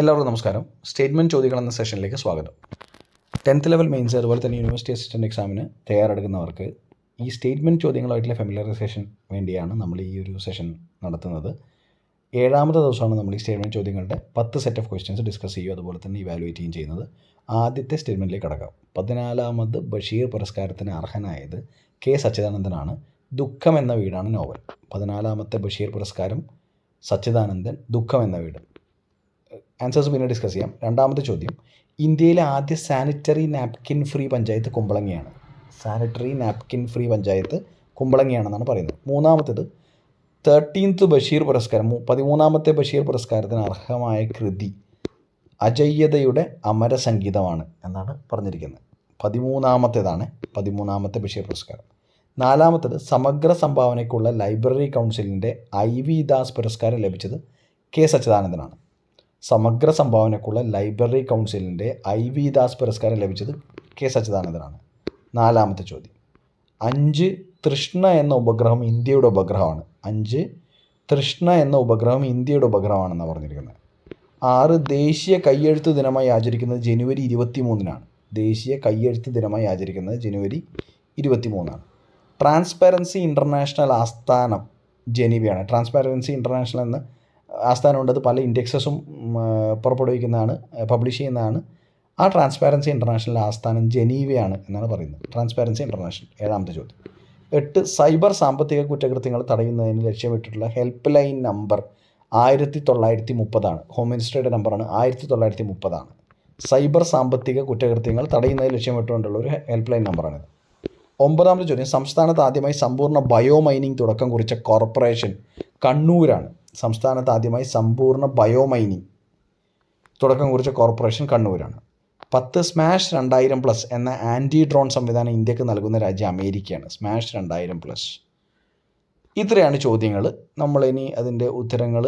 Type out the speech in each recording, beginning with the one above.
എല്ലാവർക്കും നമസ്കാരം. സ്റ്റേറ്റ്മെൻറ്റ് ചോദ്യങ്ങൾ എന്ന സെഷനിലേക്ക് സ്വാഗതം. 10th ലെവൽ മെയിൻസ് അതുപോലെ തന്നെ യൂണിവേഴ്സിറ്റി അസിസ്റ്റൻ്റ് എക്സാമിന് തയ്യാറെടുക്കുന്നവർക്ക് ഈ സ്റ്റേറ്റ്മെൻറ്റ് ചോദ്യങ്ങളായിട്ടുള്ള ഫെമിലറൈസേഷൻ വേണ്ടിയാണ് നമ്മൾ ഈ ഒരു സെഷൻ നടത്തുന്നത്. 7ാമത്തെ ദിവസമാണ് നമ്മൾ ഈ സ്റ്റേറ്റ്മെൻറ്റ് ചോദ്യങ്ങളുടെ 10 സെറ്റ് ഓഫ് ക്വസ്റ്റ്യൻസ് ഡിസ്കസ് ചെയ്യുക, അതുപോലെ തന്നെ ഇവാലുവേറ്റ് ചെയ്യുന്നത്. ആദ്യത്തെ സ്റ്റേറ്റ്മെൻറ്റിലേക്ക് കടക്കാം. 14ാമത് ബഷീർ പുരസ്കാരത്തിന് അർഹനായത് കെ സച്ചിദാനന്ദനാണ്. ദുഃഖം എന്ന വീടാണ് നോവൽ. 14ാമത്തെ ബഷീർ പുരസ്കാരം സച്ചിദാനന്ദൻ, ദുഃഖം എന്ന വീട്. ആൻസേഴ്സ് പിന്നെ ഡിസ്കസ് ചെയ്യാം. 2ാമത്തെ ചോദ്യം, ഇന്ത്യയിലെ ആദ്യ സാനിറ്ററി നാപ്കിൻ ഫ്രീ പഞ്ചായത്ത് കുമ്പളങ്ങിയാണ്. സാനിറ്ററി നാപ്കിൻ ഫ്രീ പഞ്ചായത്ത് കുമ്പളങ്ങിയാണെന്നാണ് പറയുന്നത്. 3ാമത്തേത് 13th ബഷീർ പുരസ്കാരം, 13ാമത്തെ ബഷീർ പുരസ്കാരത്തിന് അർഹമായ കൃതി അജയ്യതയുടെ അമരസംഗീതമാണ് എന്നാണ് പറഞ്ഞിരിക്കുന്നത്. 13ാമത്തെ ബഷീർ പുരസ്കാരം. 4ാമത്തേത് സമഗ്ര സംഭാവനയ്ക്കുള്ള ലൈബ്രറി കൗൺസിലിൻ്റെ IV ദാസ് പുരസ്കാരം ലഭിച്ചത് കെ സച്ചിദാനന്ദനാണ്. സമഗ്ര സംഭാവനയ്ക്കുള്ള ലൈബ്രറി കൗൺസിലിൻ്റെ IV ദാസ് പുരസ്കാരം ലഭിച്ചത് കെ സച്ചിദാനന്ദനാണ്. 4ാമത്തെ ചോദ്യം, 5 തൃഷ്ണ എന്ന ഉപഗ്രഹം ഇന്ത്യയുടെ ഉപഗ്രഹമാണ്. 5 തൃഷ്ണ എന്ന ഉപഗ്രഹം ഇന്ത്യയുടെ ഉപഗ്രഹമാണെന്നാണ് പറഞ്ഞിരിക്കുന്നത്. 6 ദേശീയ കയ്യെഴുത്ത് ദിനമായി ആചരിക്കുന്നത് ജനുവരി 23-നാണ്. ദേശീയ കയ്യെഴുത്ത് ദിനമായി ആചരിക്കുന്നത് ജനുവരി 23-നാണ്. ട്രാൻസ്പെറൻസി ഇൻ്റർനാഷണൽ ആസ്ഥാനം ജനീവയാണ്. ട്രാൻസ്പെറൻസി ഇൻ്റർനാഷണൽ എന്ന ആസ്ഥാനമുണ്ട്. അത് പല ഇൻഡെക്സസും പുറപ്പെടുവിക്കുന്നതാണ്, പബ്ലിഷ് ചെയ്യുന്നതാണ്. ആ ട്രാൻസ്പാരൻസി ഇൻ്റർനാഷണൽ ആസ്ഥാനം ജനീവയാണ് എന്നാണ് പറയുന്നത്. Transparency international. 7ാമത്തെ ചോദ്യം, 8 സൈബർ സാമ്പത്തിക കുറ്റകൃത്യങ്ങൾ തടയുന്നതിന് ലക്ഷ്യമിട്ടിട്ടുള്ള ഹെൽപ്പ് ലൈൻ നമ്പർ 1930 ഹോം മിനിസ്ട്രിയുടെ നമ്പറാണ്. 1930 സൈബർ സാമ്പത്തിക കുറ്റകൃത്യങ്ങൾ തടയുന്നതിന് ലക്ഷ്യമിട്ടുകൊണ്ടുള്ള ഒരു ഹെൽപ്പ് ലൈൻ നമ്പറാണിത്. 9ാമത്തെ ചോദ്യം, സംസ്ഥാനത്ത് ആദ്യമായി സമ്പൂർണ്ണ ബയോമൈനിങ് തുടക്കം കുറിച്ച കോർപ്പറേഷൻ കണ്ണൂരാണ്. സംസ്ഥാനത്ത് ആദ്യമായി സമ്പൂർണ്ണ ബയോമൈനിങ് തുടക്കം കുറിച്ച കോർപ്പറേഷൻ കണ്ണൂരാണ്. 10 സ്മാഷ് 2000+ എന്ന ആൻറ്റി ഡ്രോൺ സംവിധാനം ഇന്ത്യക്ക് നൽകുന്ന രാജ്യം അമേരിക്കയാണ്. സ്മാഷ് 2000+. ഇത്രയാണ് ചോദ്യങ്ങൾ. നമ്മളിനി അതിൻ്റെ ഉത്തരങ്ങൾ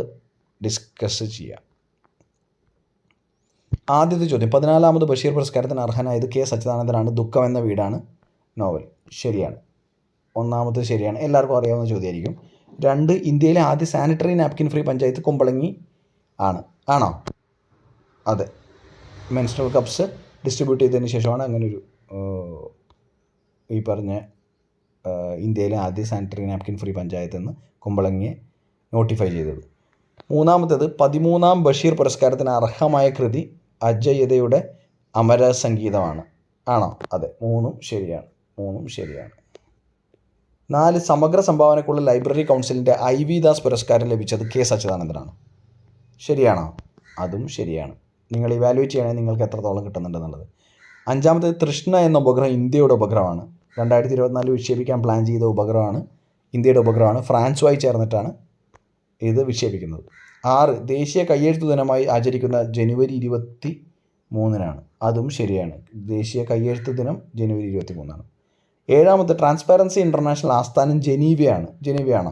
ഡിസ്കസ് ചെയ്യാം. ആദ്യത്തെ ചോദ്യം, 14ാമത് ബഷീർ പുരസ്കാരത്തിന് അർഹനായത് കെ സച്ചിദാനന്ദനാണ്. ദുഃഖം എന്ന വീടാണ് നോവൽ. ശരിയാണ്. 1ാമത്തെ ശരിയാണ്, എല്ലാവർക്കും അറിയാവുന്ന ചോദ്യമായിരിക്കും. 2 ഇന്ത്യയിലെ ആദ്യ sanitary napkin free panchayat Kumbalangi ആണോ? അതെ. മെൻസ്ട്രൽ കപ്സ് ഡിസ്ട്രിബ്യൂട്ട് ചെയ്തതിന് ശേഷമാണ് അങ്ങനൊരു ഈ പറഞ്ഞ ഇന്ത്യയിലെ ആദ്യ സാനിറ്ററി നാപ്കിൻ ഫ്രീ പഞ്ചായത്ത് എന്ന് കുമ്പളങ്ങിയെ നോട്ടിഫൈ ചെയ്തത്. 3ാമത്തേത് 13ാം ബഷീർ പുരസ്കാരത്തിന് അർഹമായ കൃതി അജയ്യതയുടെ അമരസംഗീതമാണ്. ആണോ? അതെ. 3ഉം ശരിയാണ്. 4 സമഗ്ര സംഭാവനയ്ക്കുള്ള ലൈബ്രറി കൗൺസിലിൻ്റെ IV ദാസ് പുരസ്കാരം ലഭിച്ചത് കെ സച്ചിദാനന്ദനാണ്. ശരിയാണോ? അതും ശരിയാണ്. നിങ്ങൾ ഇവാലുവേറ്റ് ചെയ്യണമെങ്കിൽ നിങ്ങൾക്ക് എത്രത്തോളം കിട്ടുന്നുണ്ടെന്നുള്ളത്. 5ാമത്തേത് തൃഷ്ണ എന്ന ഉപഗ്രഹം ഇന്ത്യയുടെ ഉപഗ്രഹമാണ്. 2024 വിക്ഷേപിക്കാൻ പ്ലാൻ ചെയ്ത ഉപഗ്രഹമാണ്, ഇന്ത്യയുടെ ഉപഗ്രഹമാണ്. ഫ്രാൻസുമായി ചേർന്നിട്ടാണ് ഇത് വിക്ഷേപിക്കുന്നത്. 6 ദേശീയ കയ്യെഴുത്ത് ദിനമായി ആചരിക്കുന്ന ജനുവരി 23-നാണ്. അതും ശരിയാണ്. ദേശീയ കയ്യെഴുത്ത് ദിനം ജനുവരി 23-നാണ്. 7ാമത്തെ ട്രാൻസ്പാരൻസി ഇൻ്റർനാഷണൽ ആസ്ഥാനം ജനീവയാണോ?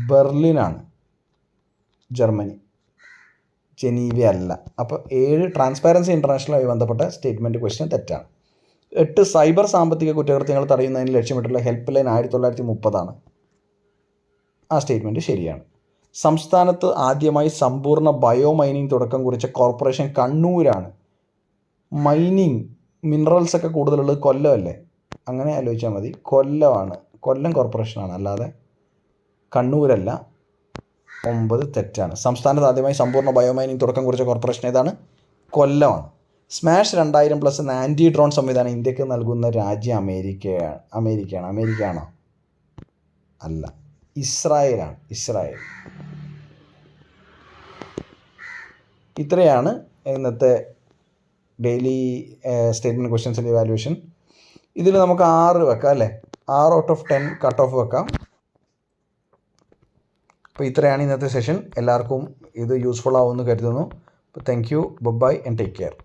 ബെർലിനാണ്, ജർമ്മനി. ജനീവ അല്ല. അപ്പോൾ 7 ട്രാൻസ്പാരൻസി ഇൻ്റർനാഷണലുമായി ബന്ധപ്പെട്ട സ്റ്റേറ്റ്മെൻറ്റ് ക്വസ്റ്റ്യൻ തെറ്റാണ്. 8 സൈബർ സാമ്പത്തിക കുറ്റകൃത്യങ്ങൾ തടയുന്നതിന് ലക്ഷ്യമിട്ടുള്ള ഹെൽപ്പ് ലൈൻ 1930 ആ സ്റ്റേറ്റ്മെൻറ്റ് ശരിയാണ്. സംസ്ഥാനത്ത് ആദ്യമായി സമ്പൂർണ്ണ ബയോമൈനിങ് തുടക്കം കുറിച്ച കോർപ്പറേഷൻ കണ്ണൂരാണ്. മൈനിങ് മിനറൽസൊക്കെ കൂടുതലുള്ളത് കൊല്ലമല്ലേ? അങ്ങനെ ആലോചിച്ചാൽ മതി. കൊല്ലമാണ്, കൊല്ലം കോർപ്പറേഷനാണ്, അല്ലാതെ കണ്ണൂരല്ല. 9 തെറ്റാണ്. സംസ്ഥാനത്ത് ആദ്യമായി സമ്പൂർണ്ണ ബയോമൈനിങ് തുടക്കം കുറിച്ച കോർപ്പറേഷൻ ഏതാണ്? കൊല്ലമാണ്. സ്മാഷ് 2000+ എന്ന ആൻറ്റി ഡ്രോൺ സംവിധാനം ഇന്ത്യക്ക് നൽകുന്ന രാജ്യം അമേരിക്കയാണ്. അമേരിക്കയാണോ? അല്ല, ഇസ്രായേലാണ്. ഇസ്രായേൽ. ഇത്രയാണ് ഇന്നത്തെ ഡെയിലി സ്റ്റേറ്റ്മെൻറ്റ് ക്വസ്റ്റ്യൻസിൻ്റെ ഇവാലുവേഷൻ. ഇതിൽ നമുക്ക് 6 വെക്കാം അല്ലേ? 6 ഔട്ട് ഓഫ് 10 കട്ട് ഓഫ് വെക്കാം. അപ്പോൾ ഇത്രയാണ് ഇന്നത്തെ സെഷൻ. എല്ലാവർക്കും ഇത് യൂസ്ഫുൾ ആവുമെന്ന് കരുതുന്നു. അപ്പോൾ thank you, bye and take care.